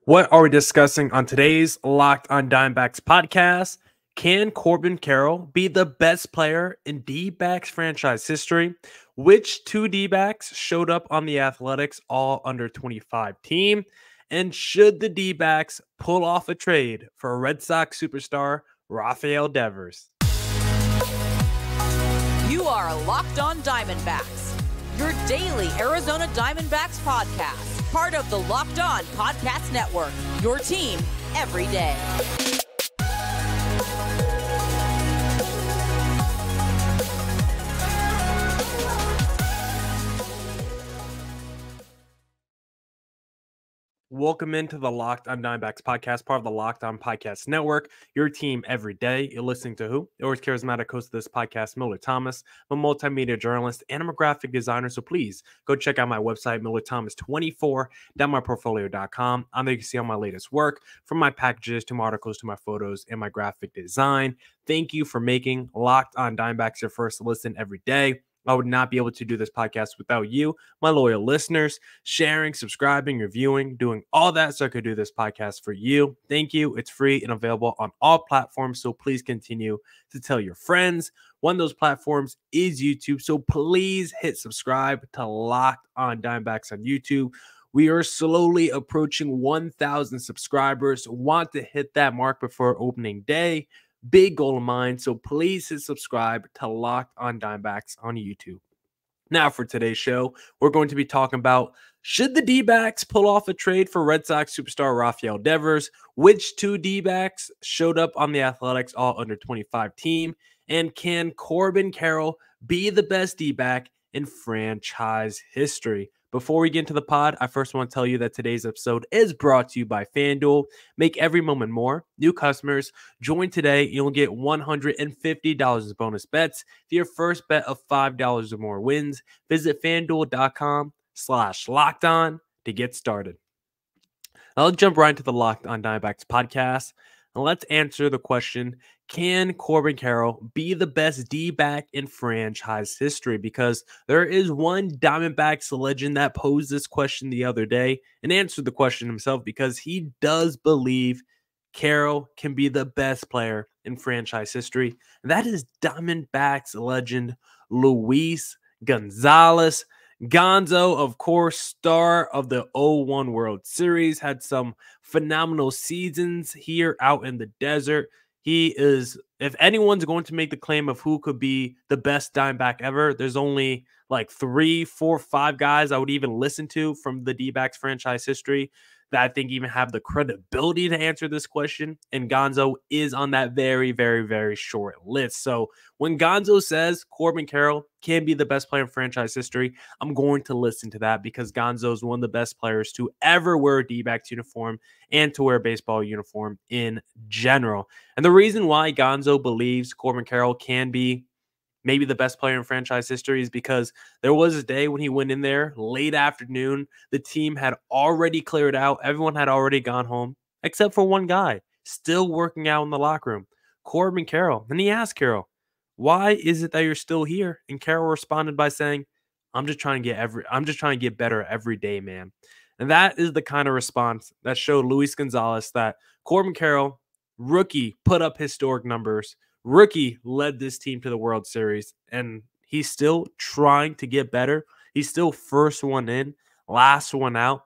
What are we discussing on today's Locked on Diamondbacks podcast? Can Corbin Carroll be the best player in D-backs franchise history? Which two D-backs showed up on the Athletics all under 25 team? And should the D-backs pull off a trade for Red Sox superstar Rafael Devers? You are Locked on Diamondbacks, your daily Arizona Diamondbacks podcast. Part of the Locked On Podcast Network, your team every day. Welcome into the Locked on Diamondbacks podcast, part of the Locked on Podcast Network, your team every day. You're listening to who? The always charismatic host of this podcast, Millard Thomas. I'm a multimedia journalist and I'm a graphic designer, so please go check out my website, MillardThomas24.myportfolio.com. On there you can see all my latest work, from my packages to my articles to my photos and my graphic design. Thank you for making Locked on Diamondbacks your first listen every day. I would not be able to do this podcast without you, my loyal listeners, sharing, subscribing, reviewing, doing all that so I could do this podcast for you. Thank you. It's free and available on all platforms, so please continue to tell your friends. One of those platforms is YouTube, so please hit subscribe to Locked on Diamondbacks on YouTube. We are slowly approaching 1,000 subscribers. Want to hit that mark before opening day. Big goal of mine, so please hit subscribe to Locked on Diamondbacks on YouTube. Now for today's show, we're going to be talking about, should the D-backs pull off a trade for Red Sox superstar Rafael Devers? Which two D-backs showed up on the Athletics all under 25 team? And can Corbin Carroll be the best D-back in franchise history? Before we get into the pod, I first want to tell you that today's episode is brought to you by FanDuel. Make every moment more. New customers, join today. You'll get $150 as bonus bets if your first bet of $5 or more wins. Visit FanDuel.com/lockedon to get started. I'll jump right into the Locked on Diamondbacks podcast. And let's answer the question, can Corbin Carroll be the best D-back in franchise history? Because there is one Diamondbacks legend that posed this question the other day and answered the question himself, because he does believe Carroll can be the best player in franchise history. And that is Diamondbacks legend Luis Gonzalez. Gonzo, of course, star of the 0-1 World Series, had some phenomenal seasons here out in the desert. He is, if anyone's going to make the claim of who could be the best Diamondback ever, there's only like 3, 4, 5 guys I would even listen to from the D-backs franchise history that I think even have the credibility to answer this question. And Gonzo is on that very, very, very short list. So when Gonzo says Corbin Carroll can be the best player in franchise history, I'm going to listen to that, because Gonzo is one of the best players to ever wear a D-backs uniform and to wear a baseball uniform in general. And the reason why Gonzo believes Corbin Carroll can be maybe the best player in franchise history is because there was a day when he went in there late afternoon. The team had already cleared out. Everyone had already gone home, except for one guy still working out in the locker room, Corbin Carroll. And he asked Carroll, why is it that you're still here? And Carroll responded by saying, I'm just trying to get better every day, man. And that is the kind of response that showed Luis Gonzalez that Corbin Carroll, rookie, put up historic numbers. Rookie led this team to the World Series, and he's still trying to get better. He's still first one in, last one out.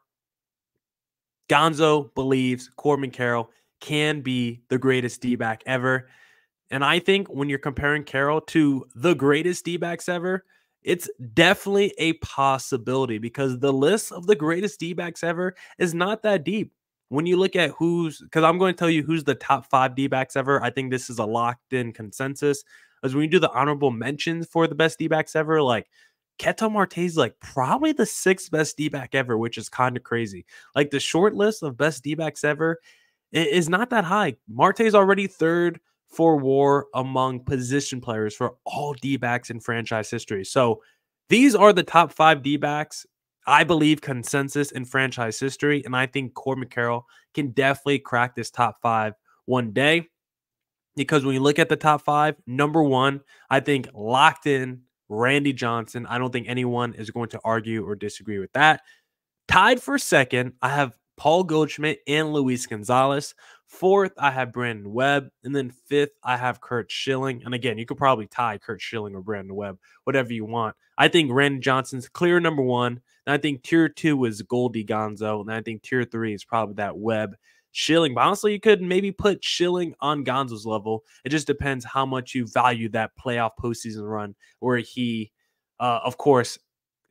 Gonzo believes Corbin Carroll can be the greatest D-back ever. And I think when you're comparing Carroll to the greatest D-backs ever, it's definitely a possibility, because the list of the greatest D-backs ever is not that deep. When you look at because I'm going to tell you who's the top 5 D-backs ever. I think this is a locked-in consensus. As when you do the honorable mentions for the best D-backs ever, like Ketel Marte is like probably the 6th best D-back ever, which is kind of crazy. Like the short list of best D-backs ever is not that high. Marte is already 3rd for WAR among position players for all D-backs in franchise history. So these are the top 5 D-backs, I believe, consensus in franchise history, and I think Corbin Carroll can definitely crack this top 5 one day, because when you look at the top 5, number 1, I think locked in Randy Johnson. I don't think anyone is going to argue or disagree with that. Tied for 2nd, I have Paul Goldschmidt and Luis Gonzalez. Fourth, I have Brandon Webb. And then fifth, I have Curt Schilling. And again, you could probably tie Curt Schilling or Brandon Webb, whatever you want. I think Randy Johnson's clear number one. And I think tier 2 is Goldie Gonzo. And I think tier 3 is probably that Webb Schilling. But honestly, you could maybe put Schilling on Gonzo's level. It just depends how much you value that playoff postseason run where he, of course,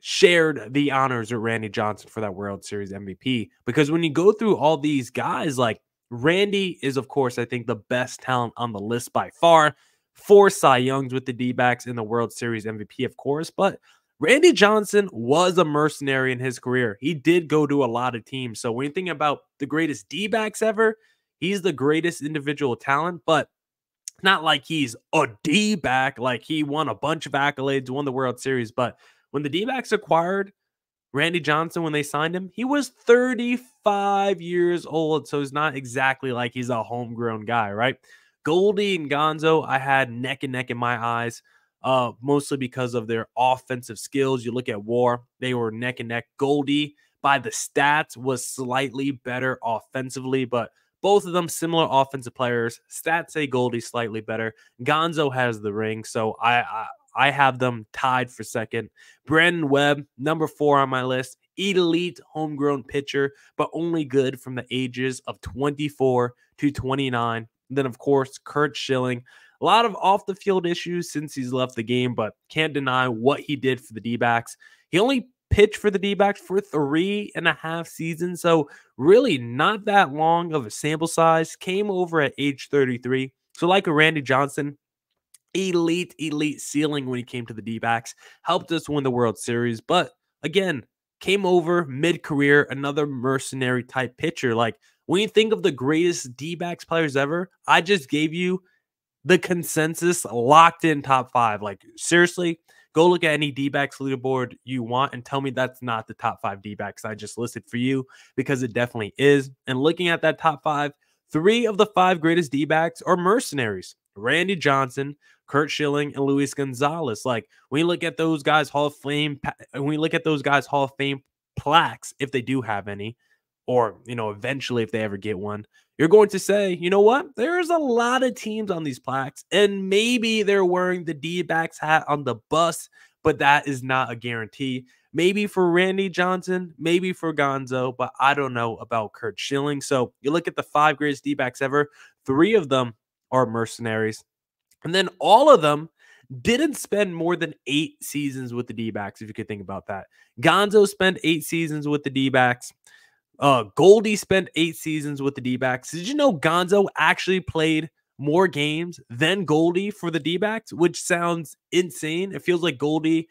shared the honors with Randy Johnson for that World Series MVP. Because when you go through all these guys, like Randy is, of course, I think the best talent on the list by far. 4 Cy Youngs with the D-backs in the World Series MVP, of course. But Randy Johnson was a mercenary in his career. He did go to a lot of teams. So when you think about the greatest D-backs ever, he's the greatest individual talent. But not like he's a D-back, like he won a bunch of accolades, won the World Series. But when the D-backs acquired Randy Johnson, when they signed him, he was 35 years old. So it's not exactly like he's a homegrown guy, right? Goldie and Gonzo, I had neck and neck in my eyes, mostly because of their offensive skills. You look at WAR, they were neck and neck. Goldie, by the stats, was slightly better offensively, but both of them similar offensive players. Stats say Goldie slightly better. Gonzo has the ring, so I have them tied for second. Brandon Webb, number 4 on my list. Elite homegrown pitcher, but only good from the ages of 24 to 29. And then, of course, Curt Schilling. A lot of off-the-field issues since he's left the game, but can't deny what he did for the D-backs. He only pitched for the D-backs for 3.5 seasons, so really not that long of a sample size. Came over at age 33. So like a Randy Johnson, elite ceiling when he came to the D-backs. Helped us win the World Series, but again, came over mid-career, another mercenary type pitcher. Like when you think of the greatest D-backs players ever, I just gave you the consensus locked in top 5. Like seriously, go look at any D-backs leaderboard you want and tell me that's not the top 5 D-backs I just listed for you, because it definitely is. And looking at that top 5, 3 of the 5 greatest D-backs are mercenaries. Randy Johnson, Curt Schilling, and Luis Gonzalez. Like when you look at those guys' Hall of Fame, plaques, if they do have any, or eventually if they ever get one, you're going to say, you know what? There's a lot of teams on these plaques, and maybe they're wearing the D-backs hat on the bus, but that is not a guarantee. Maybe for Randy Johnson, maybe for Gonzo, but I don't know about Curt Schilling. So you look at the 5 greatest D-backs ever, 3 of them are mercenaries. And then all of them didn't spend more than 8 seasons with the D-backs, if you could think about that. Gonzo spent 8 seasons with the D-backs. Goldie spent 8 seasons with the D-backs. Did you know Gonzo actually played more games than Goldie for the D-backs, which sounds insane. It feels like Goldie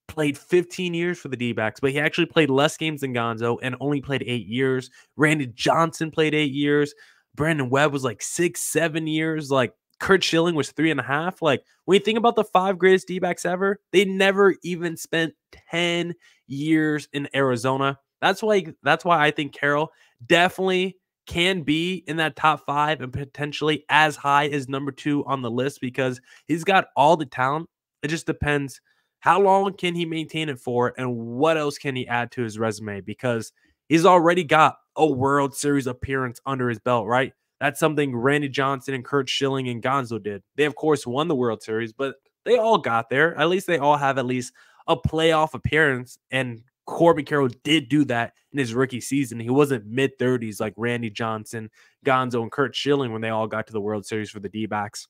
played 15 years for the D-backs, but he actually played less games than Gonzo and only played 8 years. Randy Johnson played 8 years. Brandon Webb was like 6-7 years. Like Curt Schilling was 3.5. Like when you think about the 5 greatest D-backs ever, they never even spent 10 years in Arizona. That's why I think Carroll definitely can be in that top 5 and potentially as high as number 2 on the list, because he's got all the talent. It just depends how long can he maintain it for and what else can he add to his resume, because he's already got a World Series appearance under his belt, right? That's something Randy Johnson and Curt Schilling and Gonzo did. They, of course, won the World Series, but they all got there. At least they all have at least a playoff appearance, and Corbin Carroll did do that in his rookie season. He wasn't mid-30s like Randy Johnson, Gonzo, and Curt Schilling when they all got to the World Series for the D-backs.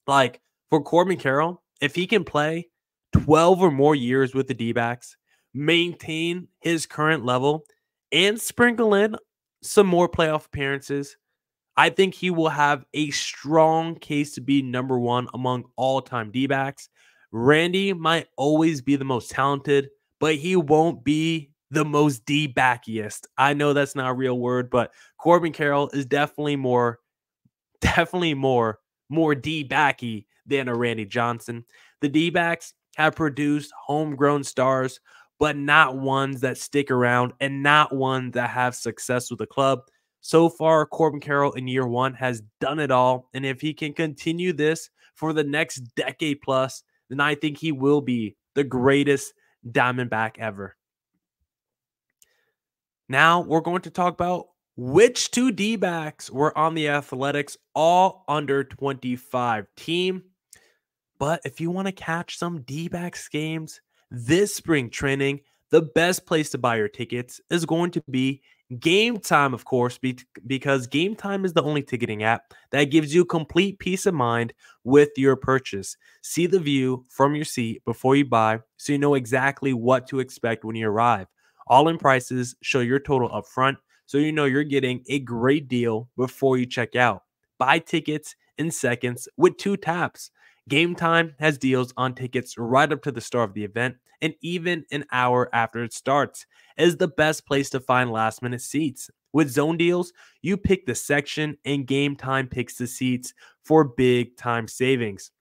Like, for Corbin Carroll, if he can play 12 or more years with the D-backs, maintain his current level, and sprinkle in some more playoff appearances, I think he will have a strong case to be number 1 among all-time D-backs. Randy might always be the most talented, but he won't be the most D-backiest. I know that's not a real word, but Corbin Carroll is definitely more D-backy than a Randy Johnson. The D-backs have produced homegrown stars, but not ones that stick around and not ones that have success with the club. So far, Corbin Carroll in year 1 has done it all, and if he can continue this for the next decade plus, then I think he will be the greatest Diamondback ever. Now we're going to talk about which two D-backs were on the Athletics all under 25 team. But if you want to catch some D-backs games this spring training, the best place to buy your tickets is going to be Game Time, of course, because Game Time is the only ticketing app that gives you complete peace of mind with your purchase. See the view from your seat before you buy so you know exactly what to expect when you arrive. All-in prices show your total upfront so you know you're getting a great deal before you check out. Buy tickets in seconds with 2 taps. Game Time has deals on tickets right up to the start of the event and even an hour after it starts. It is the best place to find last minute seats. With zone deals, you pick the section and Game Time picks the seats for big time savings.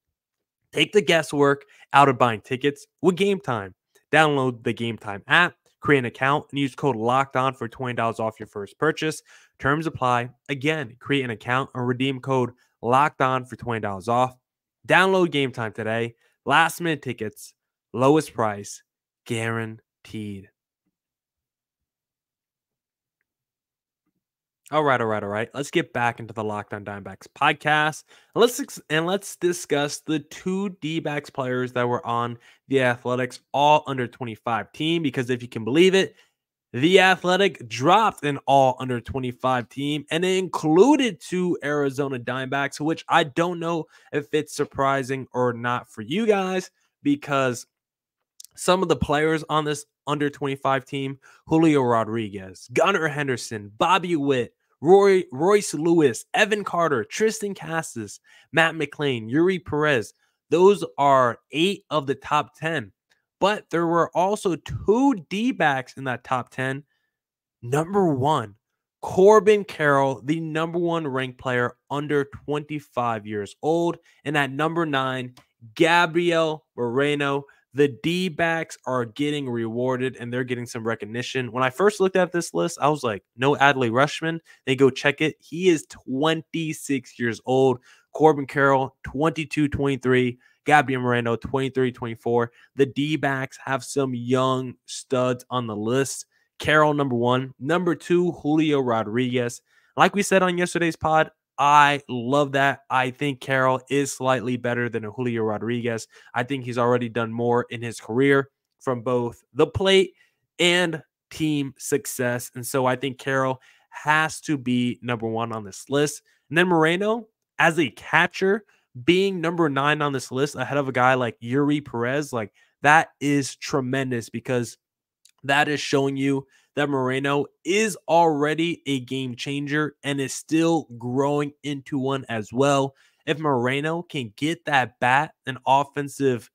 Take the guesswork out of buying tickets with Game Time. Download the Game Time app, create an account, and use code LOCKEDON for $20 off your first purchase. Terms apply. Again, create an account and redeem code LOCKEDON for $20 off. Download Game Time today. Last minute tickets, lowest price, guaranteed. All right. Let's get back into the Locked On Diamondbacks podcast. Let's discuss the two D-backs players that were on the Athletics all under 25 team, because if you can believe it, the Athletic dropped an all under 25 team, and it included 2 Arizona Diamondbacks, which I don't know if it's surprising or not for you guys, because some of the players on this under 25 team, Julio Rodriguez, Gunnar Henderson, Bobby Witt, Royce Lewis, Evan Carter, Tristan Casas, Matt McLean, Yuri Perez, those are 8 of the top 10. But there were also 2 D-backs in that top 10. Number 1, Corbin Carroll, the number 1 ranked player under 25 years old. And at number 9, Gabriel Moreno. The D-backs are getting rewarded and they're getting some recognition. When I first looked at this list, I was like, no Adley Rutschman. Then go check it. He is 26 years old. Corbin Carroll, 22-23. Gabriel Moreno, 23-24. The D-backs have some young studs on the list. Carroll, number 1. Number 2, Julio Rodriguez. Like we said on yesterday's pod, I love that. I think Carroll is slightly better than a Julio Rodriguez. I think he's already done more in his career from both the plate and team success. And so I think Carroll has to be number 1 on this list. And then Moreno, as a catcher, being number 9 on this list ahead of a guy like Yuri Perez, like that is tremendous, because that is showing you that Moreno is already a game changer and is still growing into one as well. If Moreno can get that bat and offensive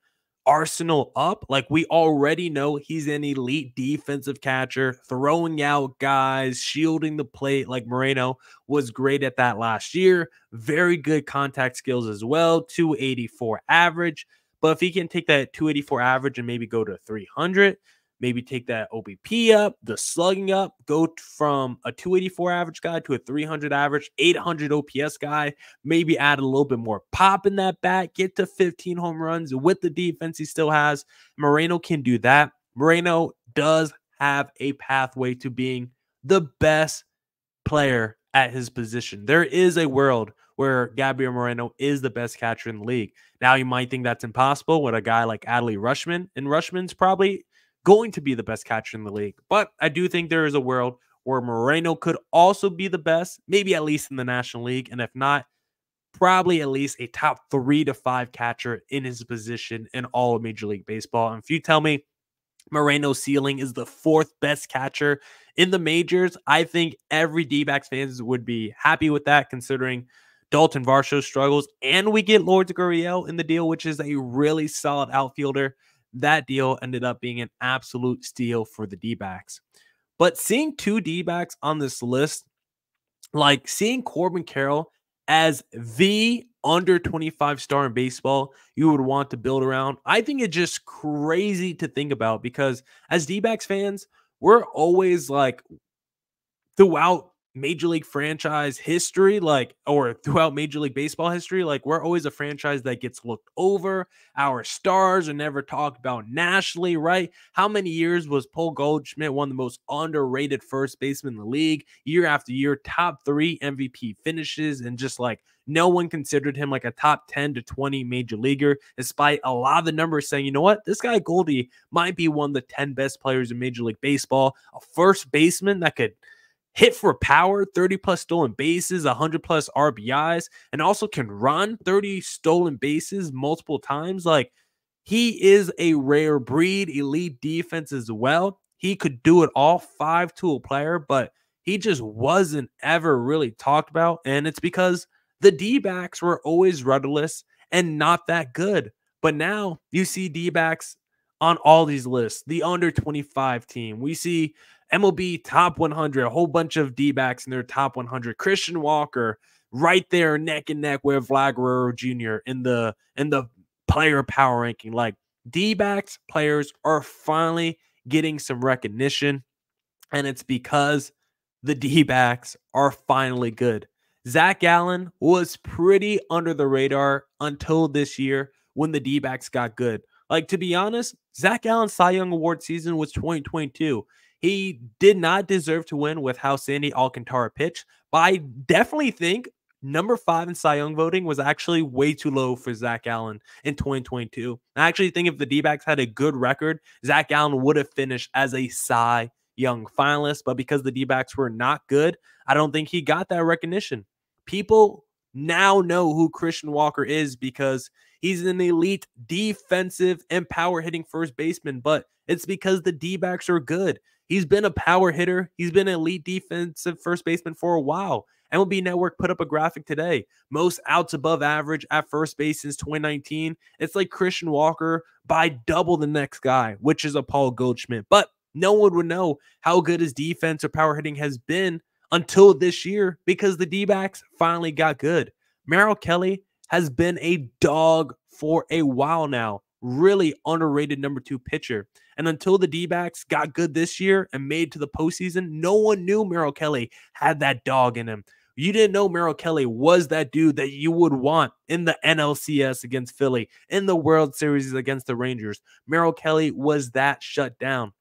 arsenal up, like we already know he's an elite defensive catcher, throwing out guys, shielding the plate, like Moreno was great at that last year. Very good contact skills as well, 284 average. But if he can take that 284 average and maybe go to 300, maybe take that OBP up, the slugging up, go from a 284 average guy to a 300 average, 800 OPS guy, maybe add a little bit more pop in that bat, get to 15 home runs with the defense he still has. Moreno can do that. Moreno does have a pathway to being the best player at his position. There is a world where Gabriel Moreno is the best catcher in the league. Now, you might think that's impossible with a guy like Adley Rutschman, and Rutschman's probably going to be the best catcher in the league. But I do think there is a world where Moreno could also be the best, maybe at least in the National League. And if not, probably at least a top 3 to 5 catcher in his position in all of Major League Baseball. And if you tell me Moreno's ceiling is the 4th best catcher in the majors, I think every D-backs fans would be happy with that, considering Dalton Varsho struggles. And we get Lourdes Gurriel in the deal, which is a really solid outfielder. That deal ended up being an absolute steal for the D-backs. But seeing 2 D-backs on this list, like seeing Corbin Carroll as the under 25 star in baseball you would want to build around, I think it's just crazy to think about, because as D-backs fans, we're always like, throughout Major League franchise history, or throughout Major League Baseball history, we're always a franchise that gets looked over. Our stars are never talked about nationally, right? How many years was Paul Goldschmidt one of the most underrated first basemen in the league? Year after year, top 3 MVP finishes, and just no one considered him like a top 10 to 20 major leaguer, despite a lot of the numbers saying, you know what, this guy Goldie might be one of the 10 best players in Major League Baseball, a first baseman that could hit for power, 30 plus stolen bases, 100 plus RBIs, and also can run 30 stolen bases multiple times. He is a rare breed, elite defense as well. He could do it all, 5-tool player, but he just wasn't ever really talked about. And it's because the D-backs were always rudderless and not that good. But now you see D-backs on all these lists, the under 25 team. We see MLB top 100, a whole bunch of D-backs in their top 100. Christian Walker right there neck and neck with Vlad Guerrero Jr. in the player power ranking. D-backs players are finally getting some recognition, and it's because the D-backs are finally good. Zach Gallen was pretty under the radar until this year when the D-backs got good. To be honest, Zach Gallen's Cy Young Award season was 2022. He did not deserve to win with how Sandy Alcantara pitched, but I definitely think number 5 in Cy Young voting was actually way too low for Zach Gallen in 2022. I actually think if the D-backs had a good record, Zach Gallen would have finished as a Cy Young finalist, but because the D-backs were not good, I don't think he got that recognition. People now know who Christian Walker is because he's an elite defensive and power hitting first baseman, but it's because the D-backs are good. He's been a power hitter. He's been an elite defensive first baseman for a while. MLB Network put up a graphic today. Most outs above average at first base since 2019. It's like Christian Walker by double the next guy, which is a Paul Goldschmidt. But no one would know how good his defense or power hitting has been until this year because the D-backs finally got good. Merrill Kelly has been a dog for a while now. Really underrated number 2 pitcher. And until the D-backs got good this year and made to the postseason, no one knew Merrill Kelly had that dog in him. You didn't know Merrill Kelly was that dude that you would want in the NLCS against Philly, in the World Series against the Rangers. Merrill Kelly was that shut down.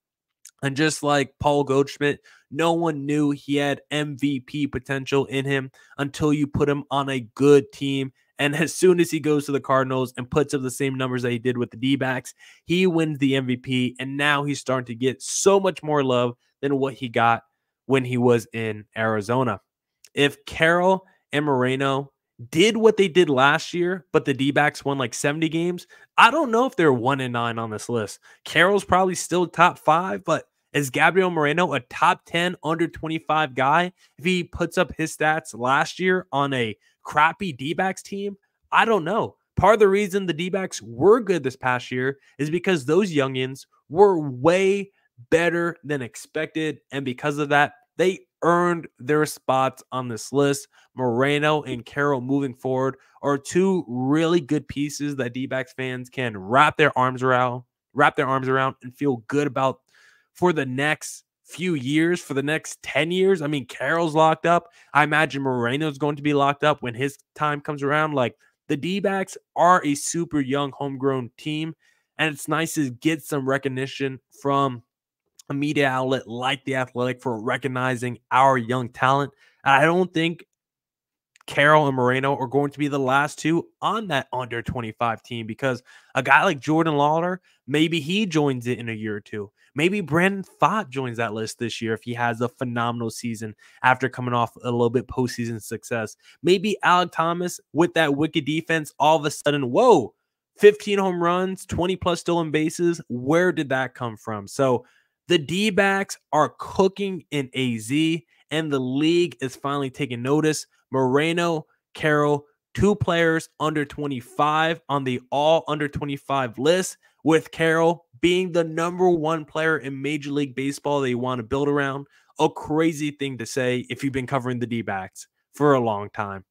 And just like Paul Goldschmidt, no one knew he had MVP potential in him until you put him on a good team. And as soon as he goes to the Cardinals and puts up the same numbers that he did with the D-backs, he wins the MVP. And now he's starting to get so much more love than what he got when he was in Arizona. If Carroll and Moreno did what they did last year, but the D-backs won 70 games, I don't know if they're 1-9 on this list. Carroll's probably still top 5, but is Gabriel Moreno a top 10 under 25 guy if he puts up his stats last year on a crappy D-backs team? I don't know. Part of the reason the D-backs were good this past year is because those youngins were way better than expected, and because of that, they earned their spots on this list. Moreno and Carroll moving forward are 2 really good pieces that D-backs fans can wrap their arms around and feel good about for the next few years, for the next 10 years. I mean, Carroll's locked up. I imagine Moreno's going to be locked up when his time comes around. The D-backs are a super young homegrown team, and it's nice to get some recognition from a media outlet like The Athletic for recognizing our young talent. And I don't think Carroll and Moreno are going to be the last 2 on that under 25 team, because a guy like Jordan Lawler, maybe he joins it in a year or 2. Maybe Brandon Pfaadt joins that list this year if he has a phenomenal season after coming off a little bit postseason success. Maybe Alek Thomas with that wicked defense, all of a sudden, whoa, 15 home runs, 20 plus stolen bases. Where did that come from? So the D-backs are cooking in AZ, and the league is finally taking notice. Moreno, Carroll, 2 players under 25 on the all under 25 list, with Carroll being the number 1 player in Major League Baseball they want to build around. A crazy thing to say if you've been covering the D-backs for a long time.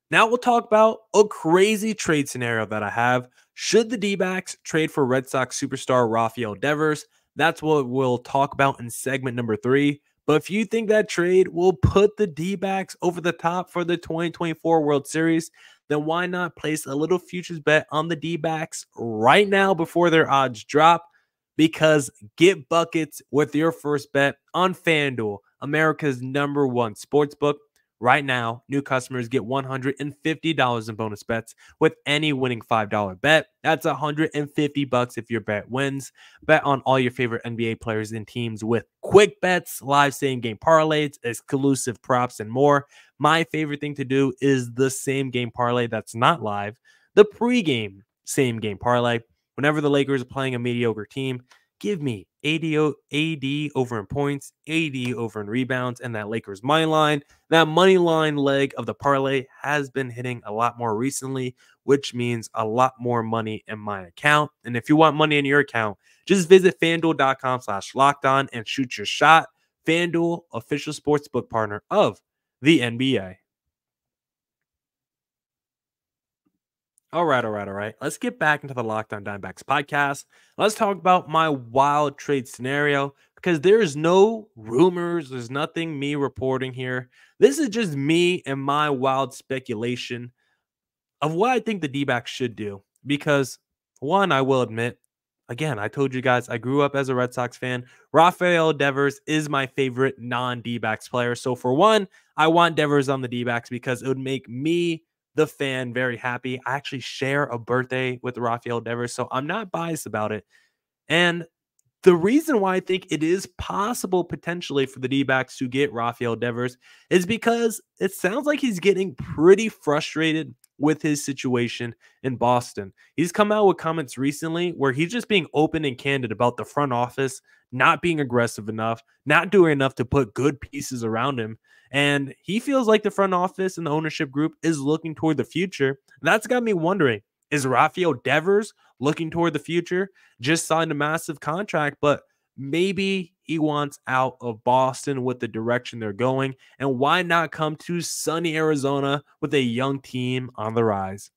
Now we'll talk about a crazy trade scenario that I have. Should the D-backs trade for Red Sox superstar Rafael Devers? That's what we'll talk about in segment number 3. But if you think that trade will put the D-backs over the top for the 2024 World Series, then why not place a little futures bet on the D-backs right now before their odds drop? Because get buckets with your first bet on FanDuel, America's #1 sportsbook. Right now, new customers get $150 in bonus bets with any winning $5 bet. That's $150 if your bet wins. Bet on all your favorite NBA players and teams with quick bets, live same-game parlays, exclusive props, and more. My favorite thing to do is the same-game parlay that's not live, the pregame same-game parlay. Whenever the Lakers are playing a mediocre team, give me AD over in points, AD over in rebounds, and that Lakers money line. That money line leg of the parlay has been hitting a lot more recently, which means a lot more money in my account. And if you want money in your account, just visit FanDuel.com/lockedon and shoot your shot. FanDuel, official sportsbook partner of the NBA. All right. Let's get back into the Locked On Diamondbacks podcast. Let's talk about my wild trade scenario because there's no rumors. There's nothing me reporting here. This is just me and my wild speculation of what I think the D-backs should do. Because, one, I will admit, again, I told you guys I grew up as a Red Sox fan. Rafael Devers is my favorite non-D-backs player. So, for one, I want Devers on the D-backs because it would make me, the fan, very happy. I actually share a birthday with Rafael Devers, so I'm not biased about it. And the reason why I think it is possible potentially for the D-backs to get Rafael Devers is because it sounds like he's getting pretty frustrated with his situation in Boston. He's come out with comments recently where he's just being open and candid about the front office not being aggressive enough, not doing enough to put good pieces around him. And he feels like the front office and the ownership group is looking toward the future. That's got me wondering, is Rafael Devers looking toward the future? Just signed a massive contract, but maybe he wants out of Boston with the direction they're going. And why not come to sunny Arizona with a young team on the rise?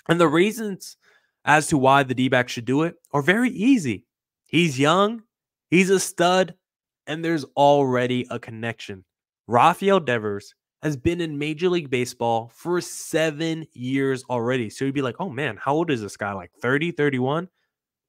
And the reasons as to why the D-backs should do it are very easy. He's young, he's a stud, and there's already a connection. Rafael Devers has been in Major League Baseball for 7 years already. So you'd be like, oh man, how old is this guy? Like 30, 31?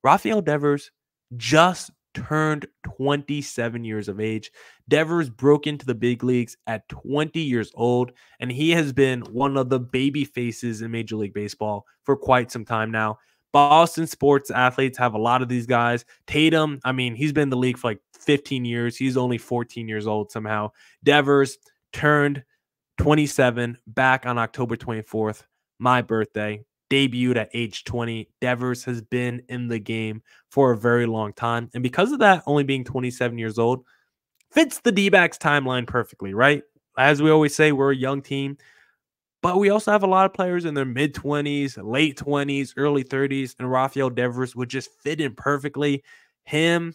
Rafael Devers just turned 27 years of age. Devers broke into the big leagues at 20 years old, and he has been one of the baby faces in Major League Baseball for quite some time now. Boston sports athletes have a lot of these guys. Tatum, I mean, he's been in the league for like 15 years. He's only 14 years old somehow. Devers turned 27 back on October 24th, my birthday. Debuted at age 20. Devers has been in the game for a very long time. And because of that, only being 27 years old, fits the D-backs timeline perfectly, right? As we always say, we're a young team. But we also have a lot of players in their mid-20s, late 20s, early 30s, and Rafael Devers would just fit in perfectly. Him,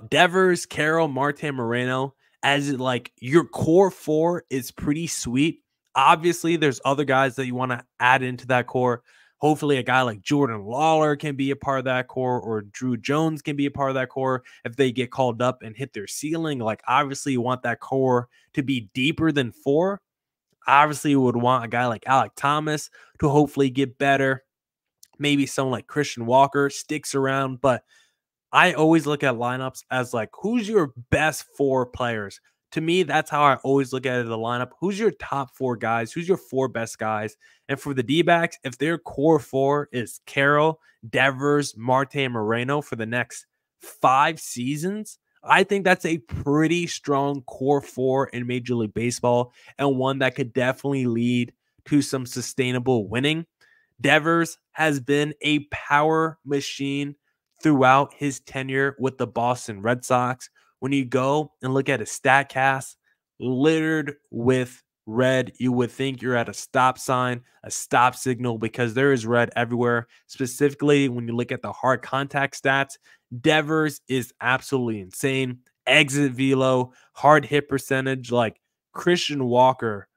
Devers, Carroll, Marte, Moreno, as like your core four is pretty sweet. Obviously, there's other guys that you want to add into that core. Hopefully, a guy like Jordan Lawler can be a part of that core, or Drew Jones can be a part of that core if they get called up and hit their ceiling. Like, obviously, you want that core to be deeper than four. Obviously, you would want a guy like Alek Thomas to hopefully get better. Maybe someone like Christian Walker sticks around. But I always look at lineups as like, who's your best four players? To me, that's how I always look at the lineup. Who's your top four guys? Who's your four best guys? And for the D-backs, if their core four is Carroll, Devers, Marte, and Moreno for the next 5 seasons, I think that's a pretty strong core four in Major League Baseball and one that could definitely lead to some sustainable winning. Devers has been a power machine throughout his tenure with the Boston Red Sox. When you go and look at his StatCast, littered with red, you would think you're at a stop sign, a stop signal, because there is red everywhere. Specifically, when you look at the hard contact stats, Devers is absolutely insane. Exit velo, hard hit percentage, like Christian Walker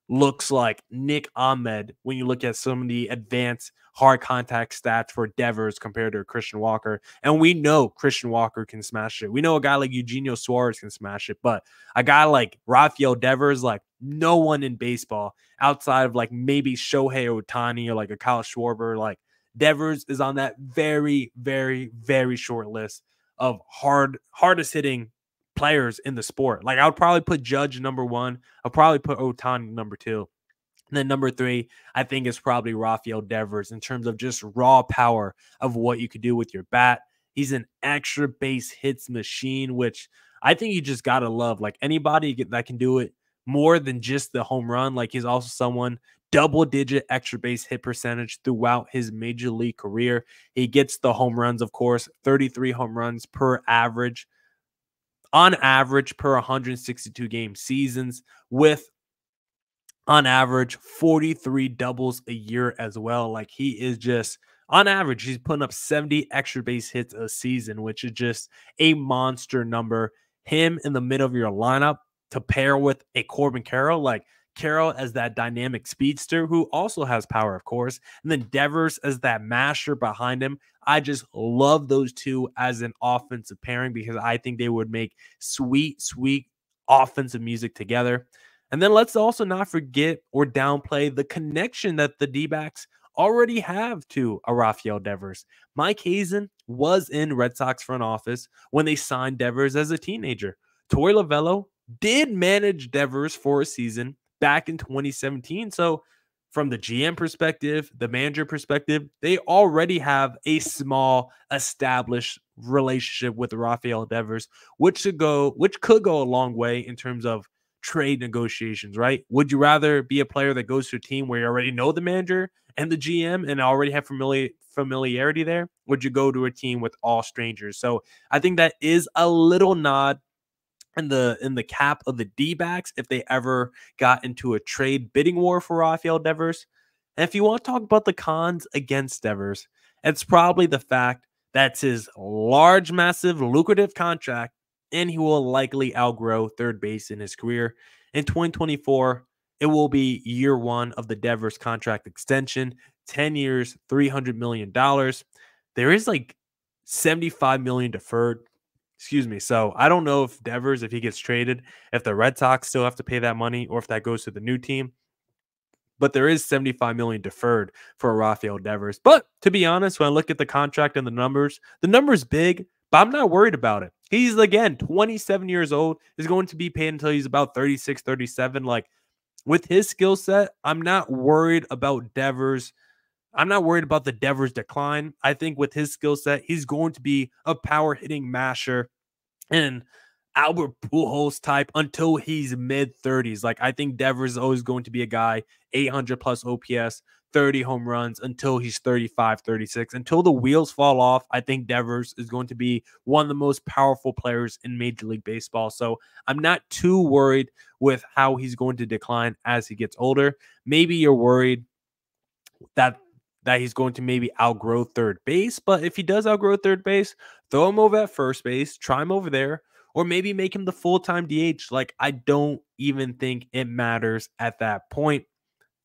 looks like Nick Ahmed when you look at some of the advanced hard contact stats for Devers compared to Christian Walker. And we know Christian Walker can smash it. We know a guy like Eugenio Suarez can smash it. But a guy like Rafael Devers, like no one in baseball outside of like maybe Shohei Ohtani or like a Kyle Schwarber, like Devers is on that very, very, very short list of hardest hitting players in the sport. Like I would probably put Judge number 1. I'll probably put Ohtani number 2. And then number 3, I think is probably Rafael Devers in terms of just raw power of what you could do with your bat. He's an extra base hits machine, which I think you just got to love. Like anybody that can do it more than just the home run. Like he's also someone double-digit extra base hit percentage throughout his major league career. He gets the home runs, of course, 33 home runs per average, on average per 162 game seasons, with on average 43 doubles a year as well. Like he is just on average, he's putting up 70 extra base hits a season, which is just a monster number. Him in the middle of your lineup to pair with a Corbin Carroll, like Carroll as that dynamic speedster who also has power, of course, and then Devers as that masher behind him. I just love those two as an offensive pairing because I think they would make sweet, sweet offensive music together. And then let's also not forget or downplay the connection that the D-backs already have to a Rafael Devers. Mike Hazen was in Red Sox front office when they signed Devers as a teenager. Torey Lovullo did manage Devers for a season back in 2017. So from the GM perspective, the manager perspective, they already have a small established relationship with Rafael Devers, which could go a long way in terms of trade negotiations, right? Would you rather be a player that goes to a team where you already know the manager and the GM and already have familiarity there? Would you go to a team with all strangers? So I think that is a little nod in the cap of the D-backs if they ever got into a trade bidding war for Rafael Devers. And if you want to talk about the cons against Devers, it's probably the fact that's his large, massive, lucrative contract, and he will likely outgrow third base in his career. In 2024, it will be year 1 of the Devers contract extension, 10 years, $300 million. There is like $75 million deferred. Excuse me. So I don't know if Devers, if he gets traded, if the Red Sox still have to pay that money or if that goes to the new team. But there is $75 million deferred for Rafael Devers. But to be honest, when I look at the contract and the number's big, but I'm not worried about it. He's, again, 27 years old. He's going to be paid until he's about 36, 37. Like, with his skill set, I'm not worried about Devers. I'm not worried about the Devers decline. I think with his skill set, he's going to be a power-hitting masher and Albert Pujols type until he's mid-30s. Like, I think Devers is always going to be a guy, 800-plus OPS, 30 home runs until he's 35, 36. Until the wheels fall off, I think Devers is going to be one of the most powerful players in Major League Baseball. So I'm not too worried with how he's going to decline as he gets older. Maybe you're worried that he's going to maybe outgrow third base. But if he does outgrow third base, throw him over at first base, try him over there, or maybe make him the full-time DH. Like, I don't even think it matters at that point.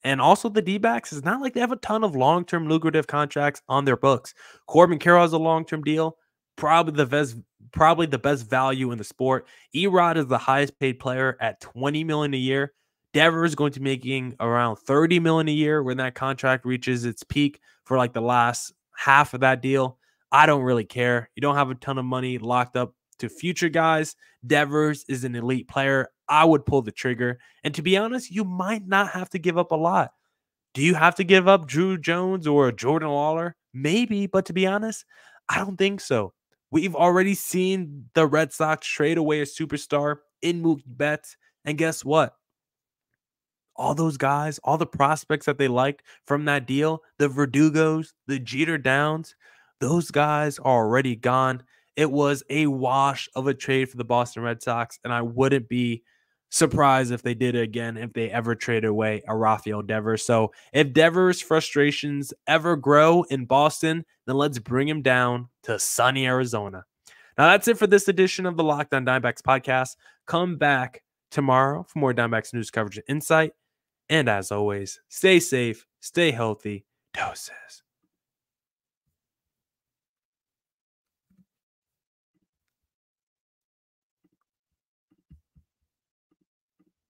And also the D-backs, it's not like they have a ton of long-term lucrative contracts on their books. Corbin Carroll has a long-term deal, probably the best value in the sport. Erod is the highest paid player at $20 million a year. Devers is going to be making around $30 million a year when that contract reaches its peak for like the last half of that deal. I don't really care. You don't have a ton of money locked up to future guys. Devers is an elite player. I would pull the trigger. And to be honest, you might not have to give up a lot. Do you have to give up Drew Jones or Jordan Lawler? Maybe, but to be honest, I don't think so. We've already seen the Red Sox trade away a superstar in Mookie Betts. And guess what? All those guys, all the prospects that they liked from that deal, the Verdugos, the Jeter Downs, those guys are already gone. It was a wash of a trade for the Boston Red Sox, and I wouldn't be surprised if they did it again if they ever traded away a Rafael Devers. So if Devers' frustrations ever grow in Boston, then let's bring him down to sunny Arizona. Now that's it for this edition of the Locked On Diamondbacks podcast. Come back tomorrow for more Diamondbacks news coverage and insight. And as always, stay safe, stay healthy. Doses.